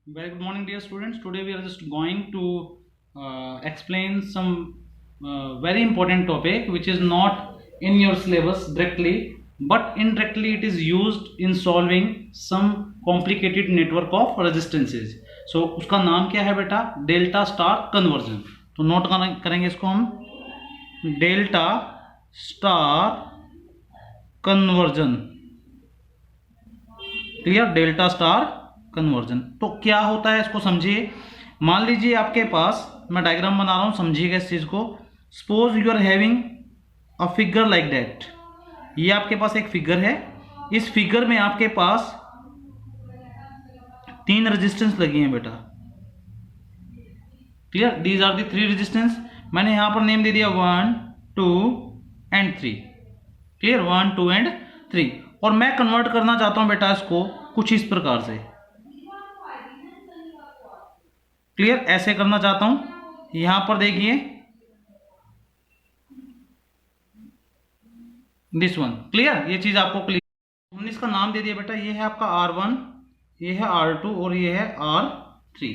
Very good morning, dear students. Today we are just going to explain some very important topic which is not in your syllabus directly, but indirectly it is used in solving some complicated network of resistances. So उसका नाम क्या है बेटा? Delta star conversion. तो note करेंगे इसको हम, delta star conversion. Clear? Delta star conversion. तो क्या होता है इसको समझिए. मान लीजिए आपके पास, मैं डायग्राम बना रहा हूं, समझिएगा इस चीज को. Suppose you are having a figure like that. ये आपके पास एक फिगर है. इस फिगर में आपके पास 3 रेजिस्टेंस लगी हैं बेटा. Clear? These are the 3 resistance. मैंने यहां पर नेम दे दिया 1, 2 एंड 3. क्लियर? 1, 2 एंड 3. और मैं कन्वर्ट करना चाहता हूं बेटा इसको कुछ इस प्रकार से. क्लियर? ऐसे करना चाहता हूं. यहां पर देखिए दिस वन. क्लियर? ये चीज आपको क्लियर. हमने इसका नाम दे दिया बेटा. ये है आपका R1, ये है R2 और ये है R3.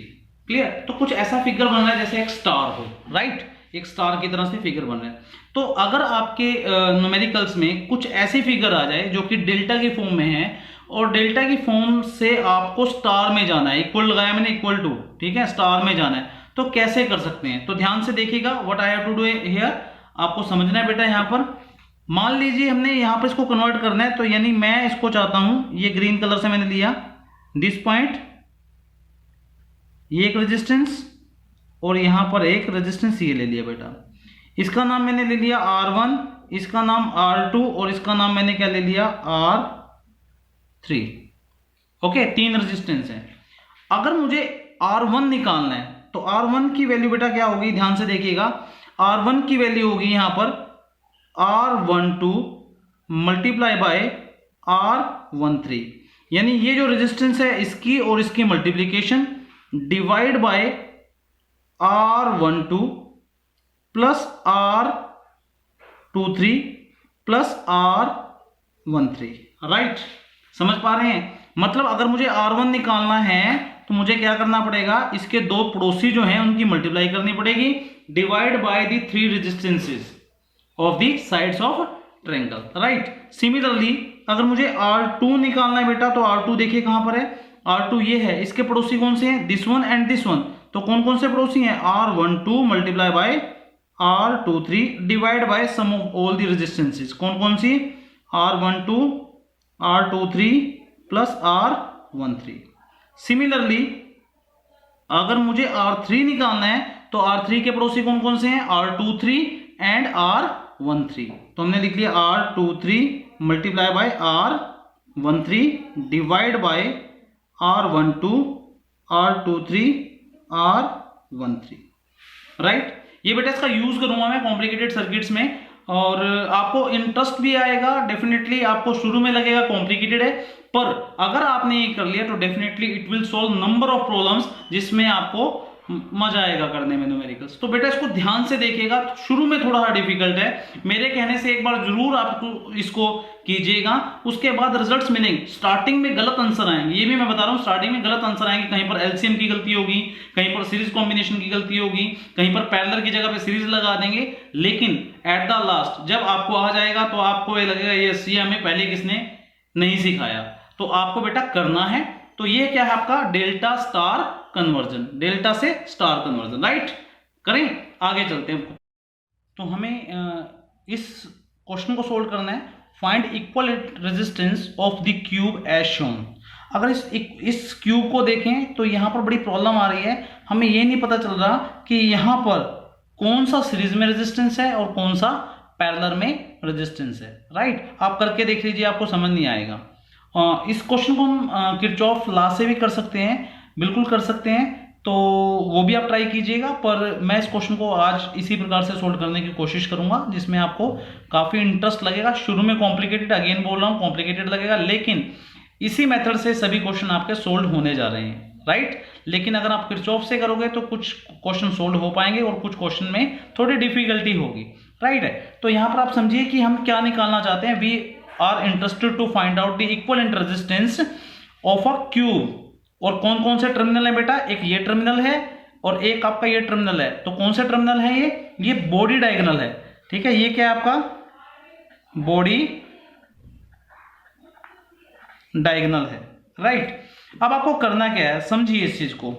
क्लियर? तो कुछ ऐसा फिगर बन रहा है जैसे एक स्टार हो. राइट? एक स्टार की तरह से फिगर बन रहा है. तो अगर आपके न्यूमेरिकल्स में कुछ ऐसी फिगर आ जाए जो कि डेल्टा की फॉर्म में है, और डेल्टा की फॉर्म से आपको स्टार में जाना है, इक्वल लगाया मैंने, इक्वल टू, ठीक है, स्टार में जाना है, तो कैसे कर सकते हैं? तो ध्यान से देखिएगा. What I have to do here, आपको समझना है बेटा. यहां पर मान लीजिए हमने यहां पर इसको कन्वर्ट करना है, तो यानी मैं इसको चाहता हूं, ये ग्रीन कलर से मैंने लिया दिस पॉइंट, ये एक रेजिस्टेंस, और यहां पर एक रेजिस्टेंस ये ले लिया बेटा. इसका नाम मैंने ले लिया R1, इसका नाम R2 और इसका नाम मैंने क्या ले लिया, R3. ओके, 3 रेजिस्टेंस है. अगर मुझे R1 निकालना है तो R1 की वैल्यू बेटा क्या होगी? ध्यान से देखिएगा. R1 की वैल्यू होगी यहां पर R12 मल्टीप्लाई बाय R13. यानी ये जो रेजिस्टेंस है इसकी और इसकी multiplication divide by R12 plus R23 plus R13. Right? समझ पा रहे हैं? मतलब अगर मुझे R1 निकालना है तो मुझे क्या करना पड़ेगा? इसके दो पड़ोसी जो हैं उनकी मल्टीप्लाई करनी पड़ेगी divide by the 3 resistances of the sides of triangle. Right? Similarly अगर मुझे R2 निकालना है बेटा, तो R2 देखिए कहां पर है. R2 ये है. इसके पड़ोसी कौन से हैं? This one and this one. तो कौन कौन से पड़ोसी हैं? R12 multiply by R23 divide by sum of all the resistances. कौन कौन सी? R12, R23 plus R13. Similarly अगर मुझे R3 निकालना है तो R3 के पड़ोसी कौन कौन से हैं? R23 and R13. तो हमने लिख लिया R23 multiply by R13 divide by R12, R23, R13. Right? ये बेटा इसका यूज करूंगा मैं कॉम्प्लिकेटेड सर्किट्स में, और आपको इंटरेस्ट भी आएगा. डेफिनेटली आपको शुरू में लगेगा कॉम्प्लिकेटेड है, पर अगर आपने ये कर लिया तो definitely it will solve number of problems जिसमें आपको मजा आएगा करने में न्यूमेरिकल्स. तो बेटा इसको ध्यान से देखिएगा. शुरू में थोड़ा सा डिफिकल्ट है, मेरे कहने से एक बार जरूर आपको इसको कीजिएगा. उसके बाद रिजल्ट्स मिलेंगे. स्टार्टिंग में गलत आंसर आएंगे, ये भी मैं बता रहा हूं. स्टार्टिंग में गलत आंसर आएंगे. कहीं पर एलसीएम की गलती होगी, कहीं पर सीरीज कॉम्बिनेशन की गलती होगी, कहीं पर पैरेलल की जगह पे सीरीज लगा देंगे. लेकिन एट द लास्ट जब आपको आ जाएगा तो आपको ये लगेगा ये हमें पहले किसने नहीं सिखाया. तो आपको बेटा करना है. तो ये क्या है आपका डेल्टा स्टार कन्वर्जन, डेल्टा से स्टार कन्वर्जन. राइट? करें, आगे चलते हैं. तो हमें इस क्वेश्चन को सोल्व करना है. Find equal resistance of the cube as shown. अगर इस क्यूब को देखें तो यहां पर बड़ी प्रॉब्लम आ रही है. हमें ये नहीं पता चल रहा कि यहां पर कौन सा सीरीज में रेजिस्टेंस है और कौन सा पैरेलल में रेजिस्टेंस है. राइट? आप करके देख लीजिए, आपको समझ नहीं आएगा. इस क्वेश्चन को हम किरचॉफ लॉ से भी कर सकते हैं, बिल्कुल कर सकते हैं. तो वो भी आप ट्राई कीजिएगा. पर मैं इस क्वेश्चन को आज इसी प्रकार से सोल्व करने की कोशिश करूंगा जिसमें आपको काफी इंटरेस्ट लगेगा. शुरू में कॉम्प्लिकेटेड, अगेन बोल रहा हूं, कॉम्प्लिकेटेड लगेगा, लेकिन इसी मेथड से सभी क्वेश्चन आपके सोल्व होने जा रहे हैं. राइट? लेकिन अगर आप किरचॉफ से करोगे तो कुछ क्वेश्चन सोल्व हो पाएंगे और कुछ क्वेश्चन में थोड़ी डिफिकल्टी होगी. राइट है? तो यहां पर आप समझिए कि हम क्या निकालना चाहते हैं. We are interested to find out the equivalent resistance of a cube और कौन कौन से टर्मिनल है बेटा, एक ये टर्मिनल है और एक आपका ये टर्मिनल है। तो कौन से टर्मिनल है ये बॉडी डायगोनल है, ठीक है। ये क्या है आपका बॉडी डायगोनल है, राइट। अब आपको करना क्या है, समझिए इस चीज को।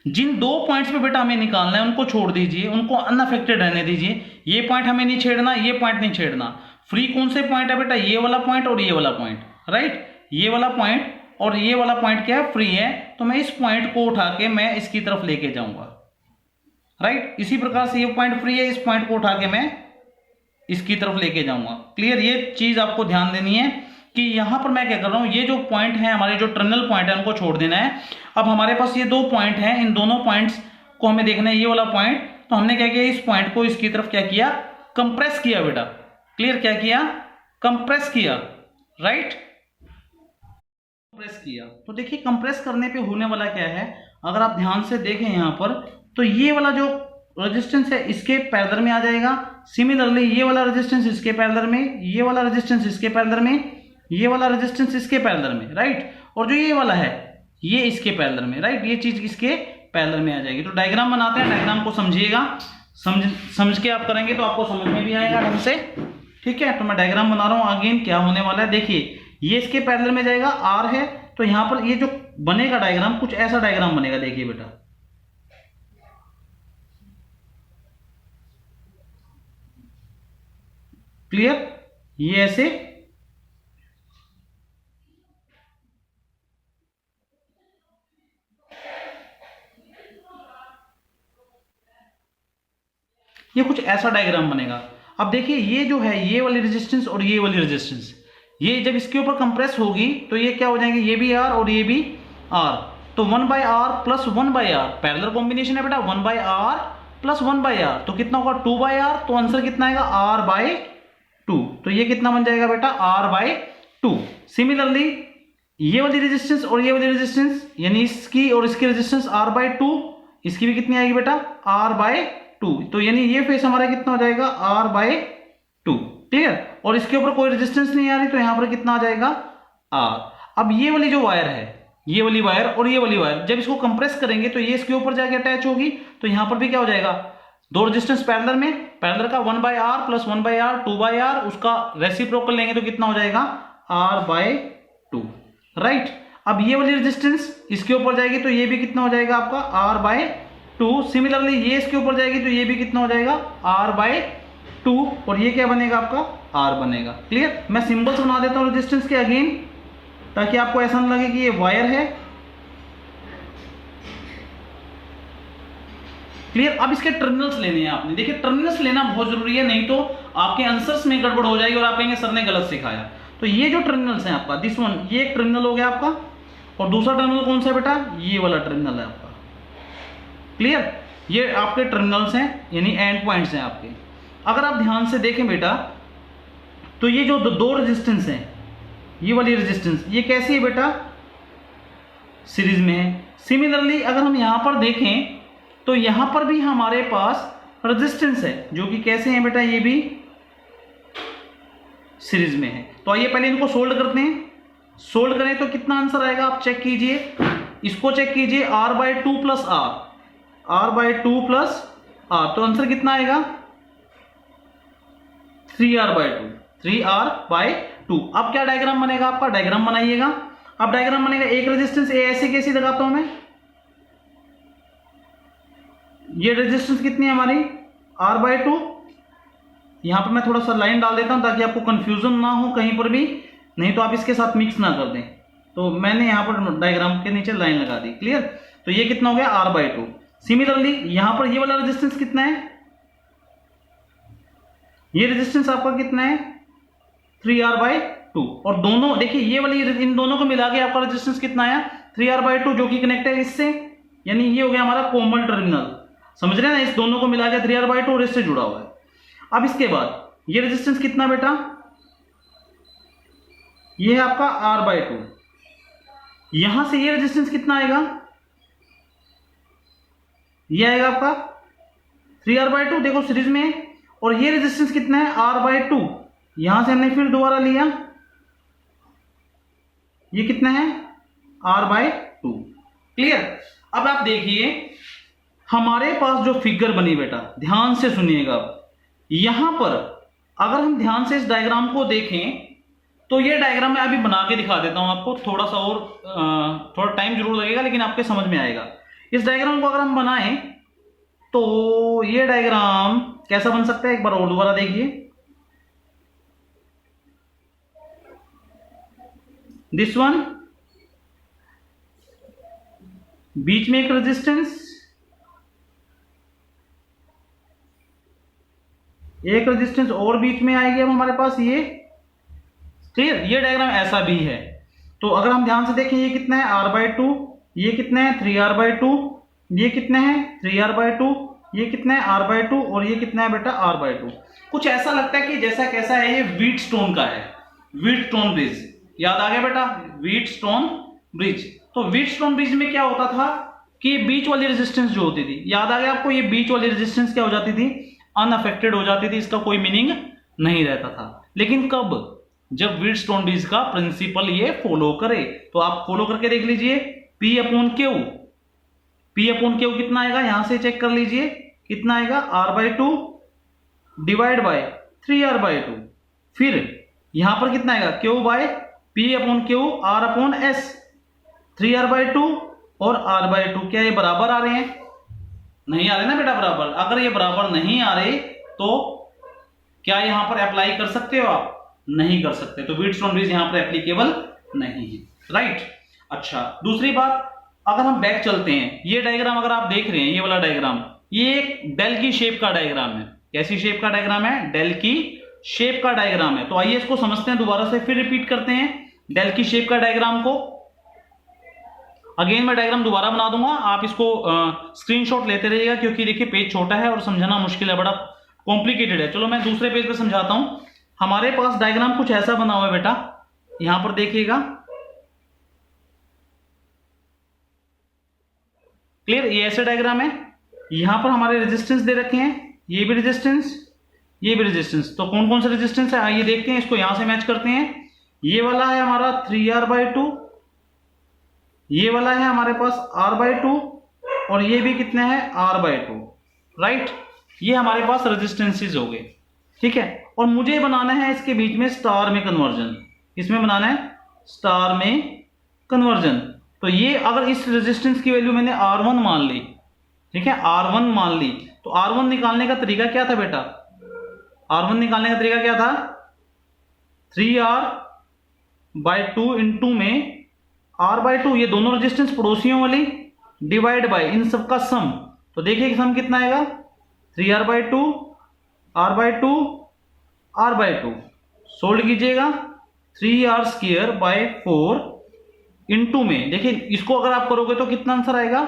जिन दो पॉइंट्स पे बेटा हमें निकालना है उनको छोड़ दीजिए, उनको अनअफेक्टेड रहने दीजिए। ये पॉइंट हमें नहीं छेड़ना, ये पॉइंट नहीं छेड़ना। फ्री कौन से पॉइंट है बेटा, ये वाला पॉइंट और ये वाला पॉइंट, राइट। ये वाला पॉइंट और ये वाला पॉइंट क्या है, फ्री है। तो मैं इस पॉइंट को उठा के मैं इसकी तरफ लेके जाऊंगा, राइट। इसी प्रकार से ये पॉइंट फ्री है, इस पॉइंट को उठा के मैं इसकी तरफ लेके जाऊंगा। क्लियर, ये चीज आपको ध्यान देनी है कि यहां पर मैं क्या कर रहा हूं, ये जो पॉइंट है हमारे जो टर्मिनल पॉइंट है उनको छोड़ देना है। अब हमारे पास ये दो पॉइंट हैं, इन दोनों पॉइंट्स को हमें देखना है, ये वाला पॉइंट। तो हमने क्या किया, इस पॉइंट को इसकी तरफ क्या किया, कंप्रेस किया बेटा। क्लियर, क्या किया, कंप्रेस किया, राइट, कंप्रेस किया। तो देखिए कंप्रेस करने पे होने वाला क्या है, अगर आप ध्यान से देखें यहां पर, तो ये वाला जो रेजिस्टेंस है इसके पैरेलल में आ जाएगा। सिमिलरली ये वाला रेजिस्टेंस इसके पैरेलल में, ये वाला रेजिस्टेंस इसके पैरेलल में, ये वाला रेजिस्टेंस इसके पैरेलल में, राइट। और जो ये वाला है ये इसके पैरेलल में, राइट। ये चीज इसके पैरेलल में आ जाएगी। तो डायग्राम बनाते हैं, डायग्राम को समझिएगा, समझ के आप करेंगे तो आपको समझ में भी आएगा ढंग से, ठीक है। तो मैं डायग्राम बना रहा हूं, अगेन क्या होने वाला है देखिए, ये इसके पैरेलल में जाएगा, आर है। तो यहां पर ये जो बनेगा डायग्राम, कुछ ऐसा डायग्राम बनेगा, देखिए बेटा। क्लियर, ये ऐसे ये कुछ ऐसा डायग्राम बनेगा। अब देखिए ये जो है, ये वाली रेजिस्टेंस और ये वाली रेजिस्टेंस, ये जब इसके ऊपर कंप्रेस होगी तो ये क्या हो जाएंगे, ये भी आर और ये भी आर। तो 1/r plus 1/r parallel combination है बेटा, 1/r प्लस 1/r। तो कितना होगा 2/r। तो आंसर कितना आएगा r/2। तो ये कितना बन जाएगा बेटा, r/2। सिमिलरली ये वाली रेजिस्टेंस और ये वाली रेजिस्टेंस, यानी इसकी और इसकी रेजिस्टेंस r/2, इसकी भी कितनी आएगी बेटा, r/2। तो यानी ये फेस हमारा कितना हो जाएगा, r/2, क्लियर। और इसके ऊपर कोई रेजिस्टेंस नहीं आ रही, तो यहां पर कितना आ जाएगा, r। अब ये वाली जो वायर है, ये वाली वायर और ये वाली वायर, जब इसको कंप्रेस करेंगे तो ये इसके ऊपर जाके अटैच होगी। तो यहां पर भी क्या हो जाएगा, दो रेजिस्टेंस पैरेलल में, पैरेलल का 1/r प्लस 1/r 2/r, उसका रेसिप्रोकल लेंगे तो कितना हो जाएगा, r/2, राइट। अब ये वाली रेजिस्टेंस इसके ऊपर जाएगी तो ये भी कितना हो जाएगा आपका, r/2। सिमिलरली ये इसके ऊपर जाएगी तो ये भी कितना हो जाएगा, r/2। और ये क्या बनेगा आपका, r बनेगा। क्लियर, मैं सिंबल्स बना देता हूं रेजिस्टेंस के अगेन, ताकि आपको ऐसा ना लगे कि ये वायर है। क्लियर, अब इसके टर्मिनल्स लेने हैं आपने। देखिए टर्मिनल्स लेना बहुत जरूरी है, नहीं तो आपके आंसर्स में गड़बड़ हो जाएगी और आप कहेंगे सर ने गलत सिखाया। तो ये जो टर्मिनल्स हैं आपका, दिस वन, ये एक टर्मिनल हो गया आपका, और दूसरा टर्मिनल कौन सा है बेटा, ये वाला टर्मिनल है आपका। क्लियर, ये आपके टर्मिनल्स हैं, यानी एंड पॉइंट्स हैं आपके। अगर आप ध्यान से देखें बेटा, तो ये जो दो रेजिस्टेंस हैं, ये वाली रेजिस्टेंस, ये कैसी है बेटा, सीरीज में है। सिमिलरली अगर हम यहां पर देखें तो यहां पर भी हमारे पास रेजिस्टेंस है, जो कि कैसे हैं बेटा, ये भी सीरीज में है। तो आइए पहले इनको सोल्ड करते हैं। सोल्ड करें तो कितना आंसर आएगा, आप चेक कीजिए, इसको चेक कीजिए, r/2 plus r/2 plus r। तो आंसर कितना आएगा, 3r/2, 3r/2। अब क्या डायग्राम बनेगा आपका, डायग्राम बनाइएगा। अब डायग्राम बनेगा, एक रेजिस्टेंस ए ऐसे कैसे लगाता हूं मैं, ये रेजिस्टेंस कितनी है हमारी, r/2। यहां पर मैं थोड़ा सा लाइन डाल देता हूं ताकि आपको कंफ्यूजन ना हो कहीं पर भी, नहीं तो आप इसके साथ मिक्स ना कर दें। तो मैंने यहां पर डायग्राम के नीचे लाइन लगा दी। क्लियर, तो ये कितना हो गया, r/2। सिमिलरली यहां पर ये वाला रेजिस्टेंस कितना है, ये रेजिस्टेंस आपका कितना है, 3r/2। और दोनों देखिए, ये वाली इन दोनों को मिला के आपका रेजिस्टेंस कितना आया, 3r/2, जो कि कनेक्ट है इससे, यानी ये हो गया हमारा कॉमन टर्मिनल। समझ रहे हैं ना, इस दोनों को मिला के 3r/2 और इससे जुड़ा हुआ है। अब इसके बाद ये रेजिस्टेंस कितना बेटा, ये है आपका r/2। यहां से ये रेजिस्टेंस कितना आएगा, ये आएगा आपका 3r/2, देखो सीरीज में। और ये रेजिस्टेंस कितना है, r/2। यहां से हमने फिर दोबारा लिया, ये कितना है, r/2। क्लियर। अब आप देखिए हमारे पास जो फिगर बनी बेटा, ध्यान से सुनिएगा। यहां पर अगर हम ध्यान से इस डायग्राम को देखें तो ये डायग्राम मैं अभी बना के दिखा देता हूं आपको, थोड़ा सा और थोड़ा टाइम जरूर लगेगा लेकिन आपके समझ में आएगा। इस डायग्राम को अगर हम बनाएं तो ये डायग्राम कैसा बन सकता है, एक बार और दोबारा देखिए। दिस वन, बीच में एक रेजिस्टेंस, एक रेजिस्टेंस और बीच में आएगी अब हमारे पास ये। क्लियर, ये डायग्राम ऐसा भी है। तो अगर हम ध्यान से देखें ये कितना है r/2, ये कितना है 3r/2, ये कितना है 3r/2, ये कितना है r/2 और ये कितना है बेटा r/2। कुछ ऐसा लगता है कि जैसा कैसा है, ये व्हीटस्टोन का है, व्हीटस्टोन ब्रिज। याद आ गया बेटा, व्हीटस्टोन ब्रिज। तो व्हीटस्टोन ब्रिज में क्या होता था कि बीच वाली रेजिस्टेंस जो होती थी, याद आ गया आपको, ये बीच वाली रेजिस्टेंस क्या हो जाती थी, अनअफेक्टेड हो जाती थी, इसका कोई मीनिंग नहीं रहता था। लेकिन कब, जब व्हीटस्टोन ब्रिज का प्रिंसिपल ये फॉलो करे। तो आप फॉलो करके देख लीजिए, P/Q, P/Q कितना आएगा, यहां से चेक कर लीजिए कितना आएगा, r/2 डिवाइड बाय 3r/2। फिर यहां पर कितना आएगा, Q/P/Q r/s, 3r/2 और r/2 क्या ये बराबर आ रहे हैं, नहीं आ रहे ना बेटा बराबर। अगर ये बराबर नहीं आ रहे तो क्या यहां पर अप्लाई कर सकते हो आप, नहीं कर सकते। तो व्हीटस्टोन ब्रिज यहां पर एप्लीकेबल नहीं है, राइट। अच्छा, दूसरी बात, अगर हम बैक चलते हैं, ये डायग्राम अगर आप देख रहे हैं, ये वाला डायग्राम, ये एक डेल की शेप का डायग्राम है। कैसी शेप का डायग्राम है, डेल की शेप का डायग्राम है। तो आइए इसको समझते हैं दोबारा से, फिर रिपीट करते हैं डेल की शेप का डायग्राम को। अगेन मैं डायग्राम दोबारा बना दूंगा, आप इसको स्क्रीनशॉट लेते रहिएगा, क्योंकि देखिए पेज छोटा है और समझना मुश्किल है, बड़ा कॉम्प्लिकेटेड है। चलो मैं दूसरे पेज पे समझाता हूं। हमारे पास डायग्राम कुछ ऐसा बना हुआ है बेटा, यहां पर देखिएगा। क्लियर, ये ऐसे डायग्राम है, यहां पर हमारे रेजिस्टेंस दे रखे हैं, ये भी रेजिस्टेंस, ये भी रेजिस्टेंस। तो कौन कौन से रेजिस्टेंस है आइए देखते हैं, इसको यहां से मैच करते हैं। ये वाला है हमारा 3r/2, ये वाला है हमारे पास r/2 और ये भी कितना है r/2, राइट। ये हमारे पास रेजिस्टेंसेस हो गए, ठीक है। और मुझे बनाना है इसके बीच में स्टार में कन्वर्जन, इसमें बनाना है स्टार में कन्वर्जन। तो ये अगर इस रेजिस्टेंस की वैल्यू मैंने R1 मान ली, ठीक है, R1 मान ली, तो R1 निकालने का तरीका क्या था बेटा, R1 निकालने का तरीका क्या था, 3r/2 इंटू में r/2, ये दोनों रेजिस्टेंस पड़ोसियों वाली, डिवाइड बाय इन सब का सम। तो देखिए कि सम कितना आएगा, 3r/2 r/2 r/2, सोल्व कीजिएगा, 3r² इंटू में, देखिए इसको अगर आप करोगे तो कितना आंसर आएगा,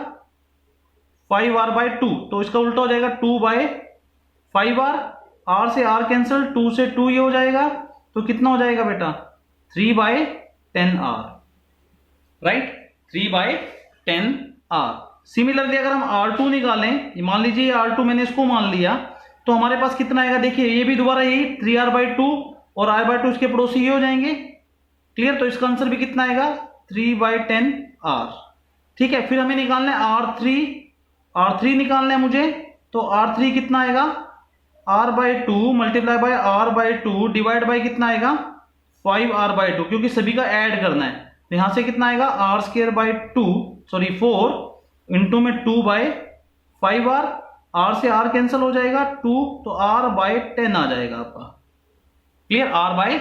5r/2। तो इसका उल्टा हो जाएगा 2/5r, r से r कैंसिल, 2 से 2 ये हो जाएगा, तो कितना हो जाएगा बेटा 3/10r, राइट, 3/10r। सिमिलरली अगर हम R2 निकालें, मान लीजिए R2 मैंने इसको मान लिया, तो हमारे पास कितना आएगा, देखिए ये भी दोबारा यही 3r/2 और r/2 इसके पड़ोसी ये हो जाएंगे। क्लियर, तो इसका आंसर भी कितना आएगा 3/10r, ठीक है। फिर हमें निकालना है R3 निकालना है मुझे, तो R3 कितना आएगा, r/2 multiply by r/2 divide by कितना आएगा 5r/2, क्योंकि सभी का ऐड करना है। तो यहां से कितना आएगा r²/2, सॉरी 4 इंटू में 2/5r, r से r कैंसिल हो जाएगा 2, तो r/10 आ जाएगा आपका। क्लियर, r/10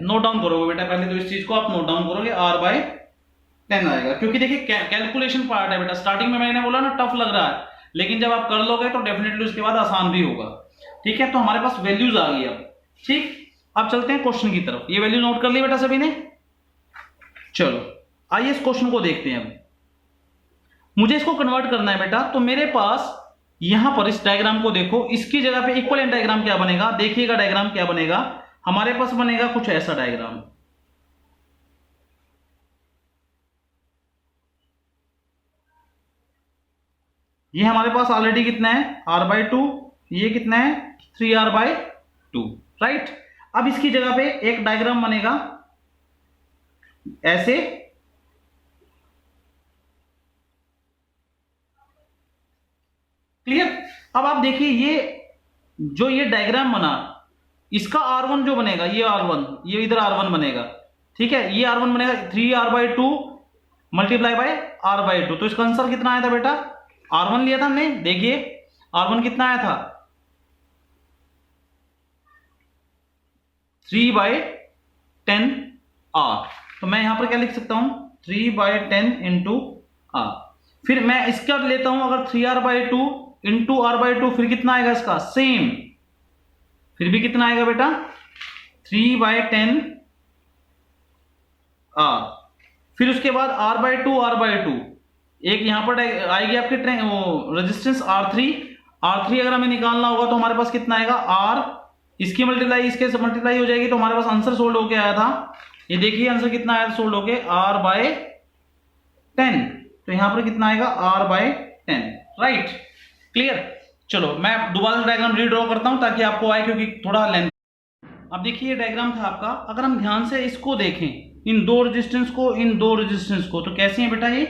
नोट डाउन करोगे बेटा, पहले तो इस चीज को आप नोट डाउन करोगे, r/10 आएगा। क्योंकि देखिए कैलकुलेशन पार्ट है बेटा, स्टार्टिंग में मैंने बोला ना टफ लग रहा है, लेकिन जब आप कर लोगे तो डेफिनेटली उसके बाद आसान भी होगा, ठीक है। तो हमारे पास वैल्यूज आ गई अब, ठीक। अब चलते हैं क्वेश्चन की तरफ। ये वैल्यू नोट कर ली बेटा सभी ने, चलो आइए इस क्वेश्चन को देखते हैं। अब मुझे इसको कन्वर्ट करना है बेटा, तो मेरे पास यहां पर इस डायग्राम को देखो, इसकी जगह पे इक्विवेलेंट डायग्राम क्या बनेगा, देखिएगा डायग्राम क्या बनेगा हमारे पास, बनेगा कुछ ऐसा डायग्राम। ये हमारे पास ऑलरेडी कितना है r/2, ये कितना है 3r/2, राइट। अब इसकी जगह पे एक डायग्राम बनेगा ऐसे, क्लियर। अब आप देखिए ये जो ये डायग्राम बना, इसका R1 जो बनेगा, ये R1, ये इधर R1 बनेगा, ठीक है, ये R1 बनेगा 3R/2 मल्टीप्लाई बाय R/2। तो इसका आंसर कितना आया था बेटा, R1 लिया था हमने, देखिए R1 कितना आया था 3/10R। तो मैं यहां पर क्या लिख सकता हूं 3/10 इंटू R। फिर मैं इसका लेता हूं अगर 3R/2 इंटू R/2, फिर कितना आएगा इसका सेम, फिर भी कितना आएगा बेटा 3/10R। फिर उसके बाद R/2 एक यहां पर आएगी आपकी रेजिस्टेंस R3 अगर हमें निकालना होगा तो हमारे पास कितना आएगा R, इसकी मल्टीप्लाई इसके मल्टीप्लाई हो जाएगी, तो हमारे पास आंसर सोल्व होके आया था, ये देखिए आंसर कितना आया सोल्व होके R/10। तो यहां पर कितना आएगा R/10, राइट, क्लियर। चलो मैं दोबारा डायग्राम रीड्रॉ करता हूं ताकि आपको आए, क्योंकि थोड़ा लेंथ। अब देखिए ये डायग्राम था आपका, अगर हम ध्यान से इसको देखें, इन दो रेजिस्टेंस को, तो कैसे है बेटा ये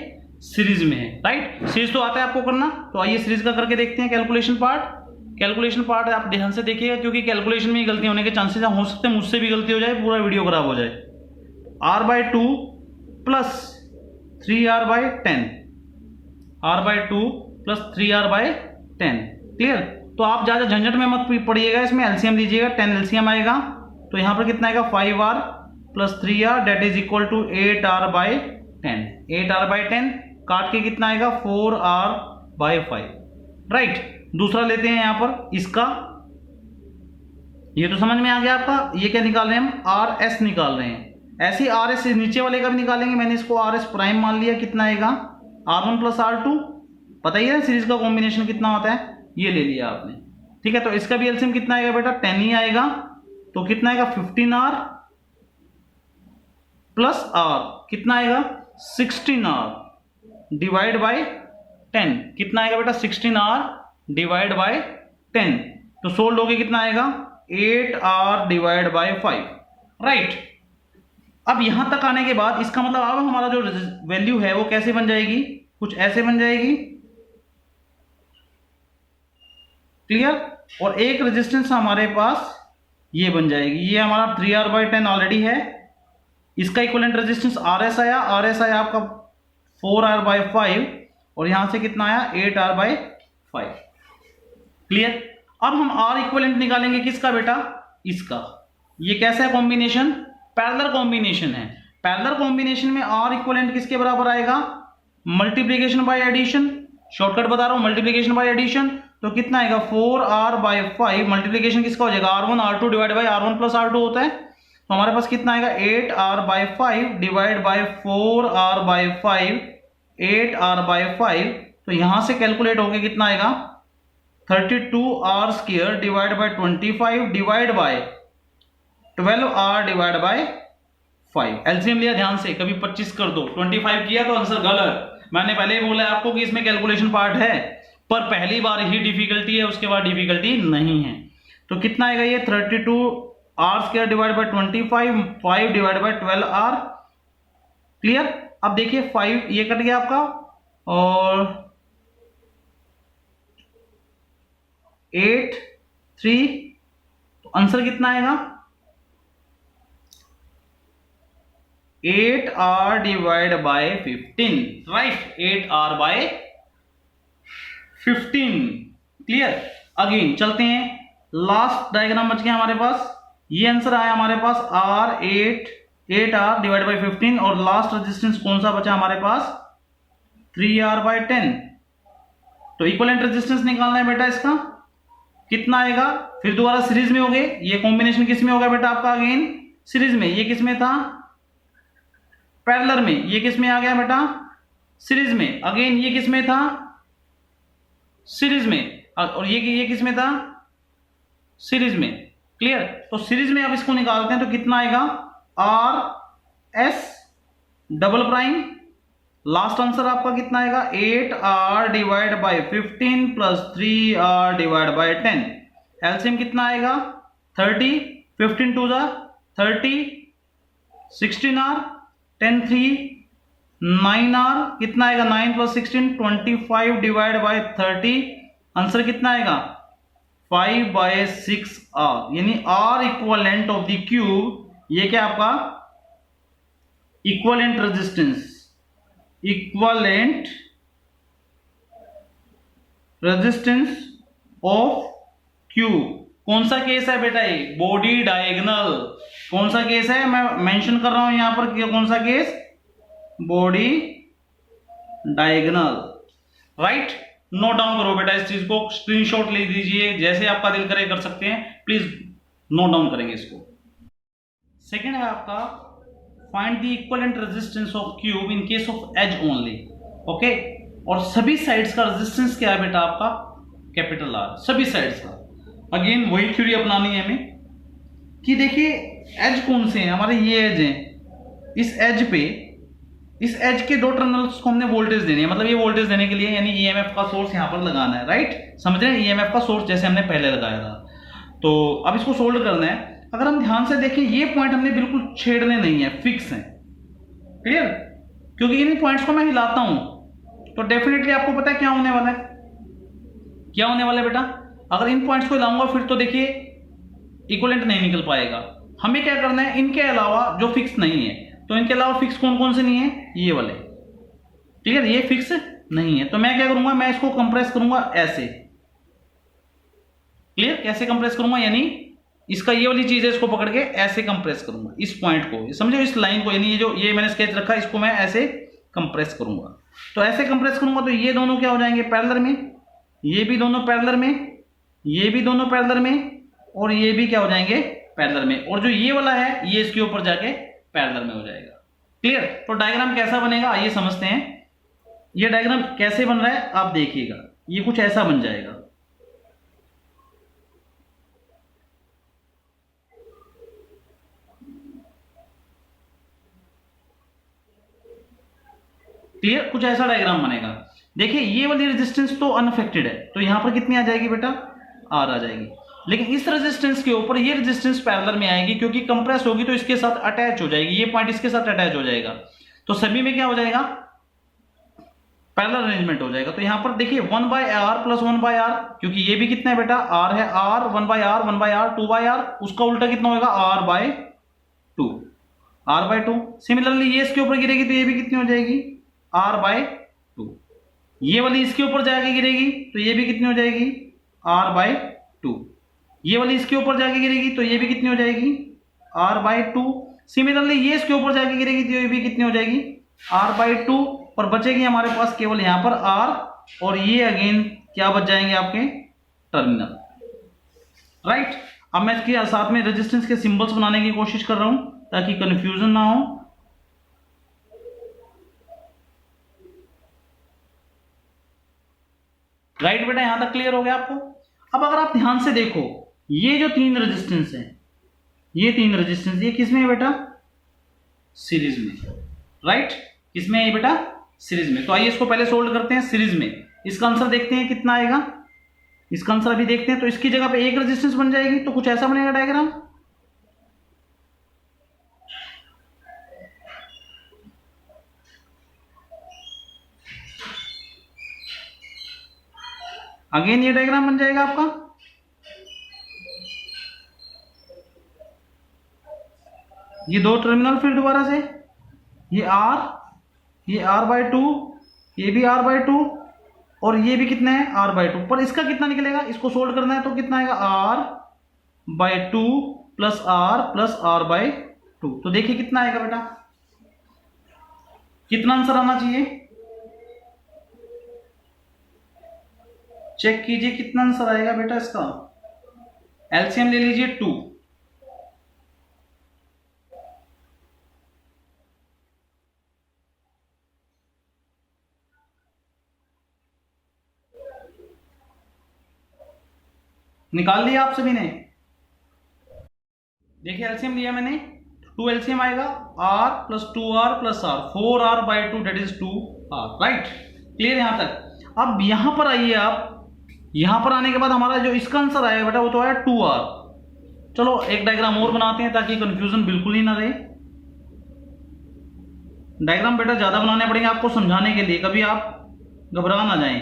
सीरीज में है, राइट। सीरीज तो आता है आपको करना, तो आइए सीरीज का करके देखते हैं। कैलकुलेशन पार्ट आप ध्यान से देखिएगा, क्योंकि कैलकुलेशन में गलती होने के चांसेस हो सकते हैं, मुझसे भी गलती हो जाए, पूरा वीडियो खराब हो जाए। R/2 plus 3R/10, R/2 plus 3R/10, clear. तो आप ज्यादा झंझट में मत पड़िएगा, इसमें एलसीएम लीजिएगा, 10 एलसीएम आएगा, तो यहां पर कितना आएगा 5R plus 3R that is equal to 8R/10। 8R/10 काट के कितना आएगा 4R/5, राइट। दूसरा लेते हैं यहां पर इसका, ये तो समझ में आ गया आपका, ये क्या निकाल रहे हैं हम RS निकाल रहे हैं। ऐसे RS नीचे वाले का भी निकालेंगे, मैंने इसको RS प्राइम मान लिया, कितना आएगा R1 प्लस R2, पता ही है सीरीज का कॉम्बिनेशन कितना होता है, ये ले लिया आपने, ठीक है। तो इसका भी एलसीएम कितना आएगा बेटा 10 ही आएगा, तो कितना आएगा 15R प्लस R, कितना आएगा 16R डिवाइड बाय 10, कितना आएगा बेटा 16R डिवाइड बाय 10। तो सोल्व होके कितना आएगा 8R डिवाइड बाय 5, राइट। अब यहां तक आने के बाद इसका मतलब अब हमारा जो वैल्यू है वो कैसे बन जाएगी, कुछ ऐसे बन जाएगी, क्लियर। और एक रेजिस्टेंस हमारे पास ये बन जाएगी, ये हमारा 3R/10 ऑलरेडी है, इसका इक्विवेलेंट रेजिस्टेंस RS आया आपका 4R/5, और यहां से कितना आया 8R/5, क्लियर। अब हम R इक्विवेलेंट निकालेंगे किसका बेटा, इसका। ये कैसा है कॉम्बिनेशन, पैरेलल कॉम्बिनेशन है। पैरेलल कॉम्बिनेशन में R इक्विवेलेंट किसके बराबर आएगा, मल्टीप्लिकेशन बाय एडिशन, शॉर्टकट बता रहा हूं, मल्टीप्लिकेशन बाय एडिशन। तो कितना आएगा 4R/5, मल्टीप्लिकेशन किसका हो जाएगा R1 R2 divide by R1 plus R2 होता है, तो हमारे पास कितना आएगा 8R/5 divide by 4R/5, 8R/5। तो यहां से कैलकुलेट होके कितना आएगा 32R² divide by 25 divide by 12R divide by 5। LCM लिया ध्यान से, कभी 25 कर दो, 25 किया तो आंसर गलत। मैंने पहले ही बोला आपको कि इसमें कैलकुलेशन पार्ट है, पर पहली बार ही डिफिकल्टी है, उसके बाद डिफिकल्टी नहीं है। तो कितना आएगा ये 32R² divide by 25, 5 divide by 12R, clear. अब देखिए 5 ये कट गया आपका, और 8 3, तो आंसर कितना आएगा 8R divide by 15, right, 8R/15, clear. Again चलते हैं, लास्ट डायग्राम बच गया हमारे पास, ये आंसर आया हमारे पास R8R डिवाइड बाय 15, और लास्ट रेजिस्टेंस कौन सा बचा हमारे पास 3R/10। तो इक्विवेलेंट रेजिस्टेंस निकालना है बेटा, इसका कितना आएगा, फिर दोबारा सीरीज में हो गए, ये कॉम्बिनेशन किस में होगा बेटा आपका, अगेन सीरीज में, ये किस में था पैरेलल में, ये किस में आ गया बेटा सीरीज में, अगेन ये किस में था सीरीज में, और ये किस में था सीरीज में, क्लियर। तो सीरीज में अब इसको निकालते हैं, तो कितना आएगा RS double prime, last answer आपका कितना आएगा 8R divide by 15 plus 3R divide by 10। LCM कितना आएगा 30, 15 2 30, 16R, 10 3 9R, कितना आएगा 9 प्लस 16 25 डिवाइड बाय 30, आंसर कितना आएगा 5/6r, यानी r equivalent of the cube, ये क्या आपका equivalent resistance, equivalent resistance of cube. कौन सा केस है बेटा ये, बॉडी डायगोनल। कौन सा केस है, मैं मेंशन कर रहा हूं यहां पर कि कौन सा case, body diagonal. Right, note down करो बेटा इस चीज को, स्क्रीनशॉट ले दीजिए, जैसे आपका दिल करे कर सकते हैं, प्लीज नोट डाउन करेंगे इसको। सेकेंड है आपका find the equivalent resistance of cube in case of edge only. Okay, और सभी साइड्स का रेजिस्टेंस क्या है बेटा आपका, कैपिटल आर, सभी साइड्स का। अगेन वही थ्योरी अपनानी है हमें कि देखिए एज कौन से हैं हमारे, ये एज हैं, इस एज पे, इस एज के दो टर्मिनल्स को हमने वोल्टेज देनी है, मतलब ये वोल्टेज देने के लिए यानी ईएमएफ का सोर्स यहां पर लगाना है। राइट, समझ रहे हैं, ईएमएफ का सोर्स जैसे हमने पहले लगाया था। तो अब इसको सोल्व करना है। अगर हम ध्यान से देखें ये पॉइंट हमने बिल्कुल छेड़ने नहीं है, फिक्स है, क्लियर, क्योंकि इन पॉइंट्स को मैं हिलाता हूं तो डेफिनेटली आपको पता है क्या होने वाला है, क्या होने वाला है बेटा, अगर इन पॉइंट्स को हिलाऊंगा फिर तो देखिए इक्विवेलेंट नहीं निकल पाएगा। हमें क्या करना है, इनके अलावा जो फिक्स नहीं है, तो इनके अलावा फिक्स कौन कौन से नहीं है, ये वाले, क्लियर, ये फिक्स नहीं है। तो मैं क्या करूंगा, मैं इसको कंप्रेस करूंगा ऐसे, क्लियर, कैसे कंप्रेस करूंगा, यानी इसका ये वाली चीज है, इसको पकड़ के ऐसे कंप्रेस करूंगा, इस पॉइंट को समझो, इस लाइन को, यानी ये जो ये मैंने स्केच रखा इसको मैं ऐसे कंप्रेस करूंगा। तो ऐसे कंप्रेस करूंगा तो ये दोनों क्या हो जाएंगे पैरेलल में, ये भी दोनों पैरेलल में, ये भी दोनों पैरेलल में, और ये भी क्या हो जाएंगे पैरेलल में, और जो ये वाला है ये इसके ऊपर जाके पैरेलल में हो जाएगा। क्लियर, तो डायग्राम कैसा बनेगा आइए समझते हैं। ये डायग्राम कैसे बन रहा है आप देखिएगा, ये कुछ ऐसा बन जाएगा। क्लियर, कुछ ऐसा डायग्राम बनेगा। देखिए ये वाली रेजिस्टेंस तो अनअफेक्टेड है, तो यहां पर कितनी आ जाएगी बेटा, आर आ जाएगी। लेकिन इस रेजिस्टेंस के ऊपर ये रेजिस्टेंस पैरेलल में आएगी, क्योंकि कंप्रेस होगी तो इसके साथ अटैच हो जाएगी, ये पॉइंट इसके साथ अटैच हो जाएगा, तो सभी में क्या हो जाएगा, पैरेलल अरेंजमेंट हो जाएगा। तो यहां पर देखिए 1/r प्लस 1/r, क्योंकि ये भी कितना है बेटा, r है, r 1/r 1/r 2/r, उसका उल्टा कितना होगा, r/2, r/2। सिमिलरली ये इसके ऊपर गिरेगी तो ये भी कितनी हो जाएगी, r/2। ये वाली इसके ऊपर जाके गिरेगी तो ये भी कितनी हो जाएगी, r/2। ये वाली इसके ऊपर जाके गिरेगी तो ये भी कितनी हो जाएगी, r/2। सिमिलरली ये इसके ऊपर जाके गिरेगी तो ये भी कितनी हो जाएगी, r/2, और बचेगी हमारे पास केवल यहां पर r, और ये अगेन क्या बच जाएंगे आपके टर्मिनल। राइट, अब मैं इसके साथ में रेजिस्टेंस के सिंबल्स बनाने की कोशिश कर रहा हूं ताकि कंफ्यूजन ना हो। राइट बेटा, यहां तक क्लियर हो गया आपको। अब अगर आप ध्यान से देखो ये जो तीन रेजिस्टेंस हैं, ये तीन रेजिस्टेंस, ये किसमें है बेटा, सीरीज में। राइट, किसमें है ये बेटा, सीरीज में। तो आइए इसको पहले सोल्व करते हैं सीरीज में। इसका आंसर देखते हैं कितना आएगा, इसका आंसर अभी देखते हैं। तो इसकी जगह पे एक रेजिस्टेंस बन जाएगी, तो कुछ ऐसा बनेगा डायग्राम। अगेन ये डायग्राम बन जाएगा आपका, ये दो टर्मिनल फिर दोबारा से, ये r/2, ये भी r/2, और ये भी कितना है, r/2। पर इसका कितना निकलेगा, इसको सोल्व करना है तो कितना आएगा, r/2 plus r plus r/2। तो देखिए कितना आएगा बेटा, कितना आंसर आना चाहिए, चेक कीजिए कितना आंसर आएगा बेटा इसका। एलसीएम ले लीजिए 2, निकाल लिया आप सभी ने। देखिए एलसीएम लिया मैंने, 2 एलसीएम आएगा, r plus 2r plus r, 4r/2 that is 2r। Right, clear यहां तक। अब यहां पर आइए आप, यहां पर आने के बाद हमारा जो इसका आंसर आएगा बेटा वो तो आया 2r। चलो एक डायग्राम और बनाते हैं ताकि कंफ्यूजन बिल्कुल ही ना रहे। डायग्राम बेटा ज्यादा बनाने पड़ेंगे आपको समझाने के लिए, कभी आप घबरा ना जाएं।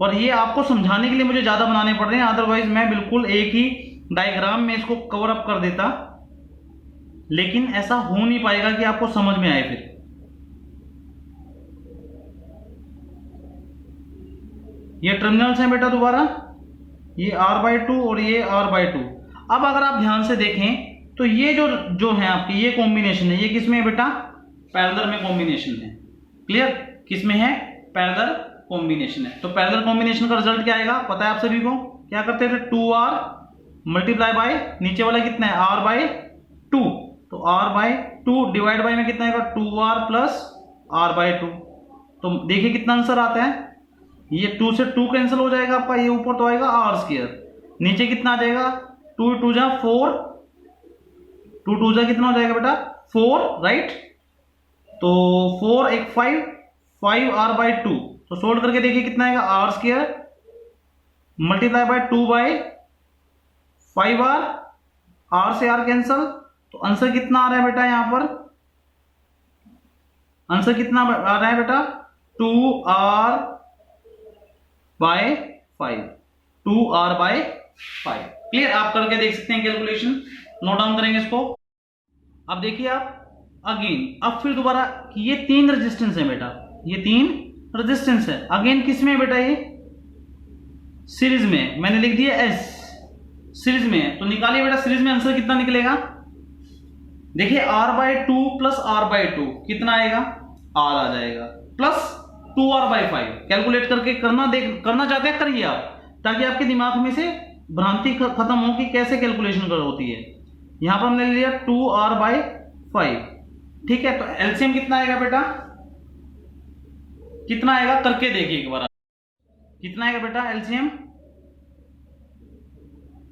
और ये आपको समझाने के लिए मुझे ज़्यादा बनाने पड़ रहे हैं, अदरवाइज मैं बिल्कुल एक ही डायग्राम में इसको कवर अप कर देता, लेकिन ऐसा हो नहीं पाएगा कि आपको समझ में आए। फिर ये टर्मिनल्स हैं बेटा, दोबारा ये r/2 और ये r/2। अब अगर आप ध्यान से देखें तो ये जो है आपकी ये कॉम्बिनेशन है, ये किसमें है बेटा? पैरेलल में कॉम्बिनेशन है। क्लियर? किसमें है? पैरेलल कॉम्बिनेशन है। तो पैरेलल कॉम्बिनेशन का रिजल्ट क्या आएगा पता है आप सभी को? क्या करते थे? 2r मल्टीप्लाई बाय नीचे वाला कितना है? r/2। तो r/2 डिवाइड बाय में कितना आएगा? 2r plus r/2। तो देखिए कितना आंसर आता है। ये 2 से 2 कैंसिल हो जाएगा आपका, ये ऊपर तो आएगा r², नीचे कितना आ जाएगा? 2 2 जा 4, 2 2 जा कितना हो जाएगा बेटा? 4, राइट? तो 4 1 5, 5r/2। तो सोल्व करके देखिए कितना आएगा? r² multiply by 2/5r, r से r कैंसिल। तो आंसर कितना आ रहा है बेटा? यहां पर आंसर कितना आ रहा है बेटा? 2r/5, 2r/5। क्लियर? आप करके देख सकते हैं कैलकुलेशन, नोट डाउन करेंगे इसको। अब देखिए आप अगेन, अब फिर दोबारा ये 3 रेजिस्टेंस है बेटा, ये 3 रेजिस्टेंस है। अगेन किस में है बेटा? ये सीरीज में, मैंने लिख दिया S, सीरीज में है। तो निकालिए बेटा सीरीज में आंसर कितना निकलेगा। देखिए r/2 प्लस r/2 कितना आएगा? r आ जाएगा, प्लस 2r/5। कैलकुलेट करके करना चाहते हैं करिए आप, ताकि आपके दिमाग में से भ्रांति खत्म हो कि कैसे कैलकुलेशन होती है। यहां पर हमने लिया 2r/5, ठीक है। तो एलसीएम कितना आएगा बेटा? कितना आएगा करके देखिए एक बार, कितना आएगा बेटा एलसीएम?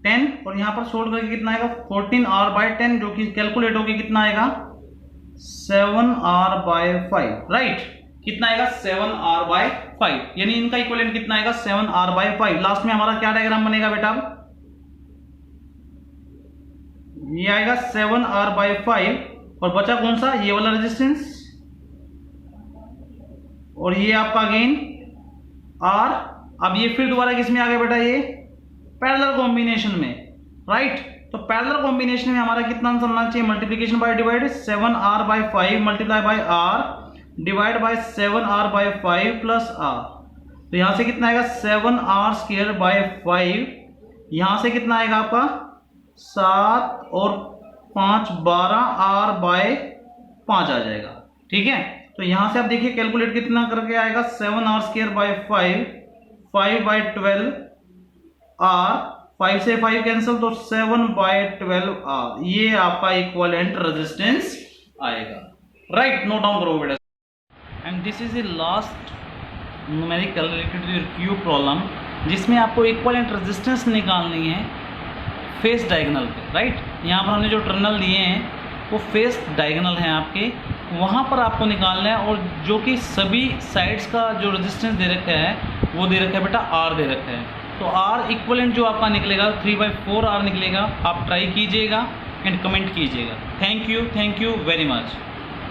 10, और यहां पर सोल्व करके कितना आएगा? 14r/10, जो कि कैलकुलेट होके कितना आएगा? 7r/5, right? कितना आएगा? 7r/5, यानी इनका इक्विवेलेंट कितना आएगा? 7r/5। लास्ट में हमारा क्या डायग्राम बनेगा बेटा? अब ये आएगा 7r/5, और बचा कौन सा? ये वाला रेजिस्टेंस, और ये आपका अगेन r। अब ये फिर दोबारा किस में आ गया बेटा? ये पैरेलल कॉम्बिनेशन में, राइट? तो पैरेलल कॉम्बिनेशन में हमारा कितना चलना चाहिए? Multiplication by divide, 7r/5 multiply by r divide by 7r/5 plus r। तो यहां से कितना आएगा? 7r²/5। यहां से कितना आएगा आपका? 7 और 5 12r/5 आ जाएगा, ठीक है। तो यहां से आप देखिए कैलकुलेट कितना करके आएगा? 7r²/5, 5/12r, 5 से 5 कैंसिल, तो 7/12r। ये आपका इक्विवेलेंट रेजिस्टेंस आएगा, राइट? नोट डाउन करो बेटा। And this is the last numerical related two cube problem, जिसमें आपको इक्विवेलेंट रेजिस्टेंस निकालनी है फेस डायगोनल पे, राइट? यहाँ पर हमने जो टर्मिनल दिए हैं वो फेस डायगोनल हैं आपके, वहाँ पर आपको निकालना है। और जो कि सभी साइड्स का जो रेजिस्टेंस दे रखा है वो दे रखा है बेटा R दे रखा है। तो R इक्विवेलेंट जो आपका निकलेगा 3/4R निकलेगा। आप ट्राई कीजिएगा एंड कमेंट कीजिएगा। Thank you very much.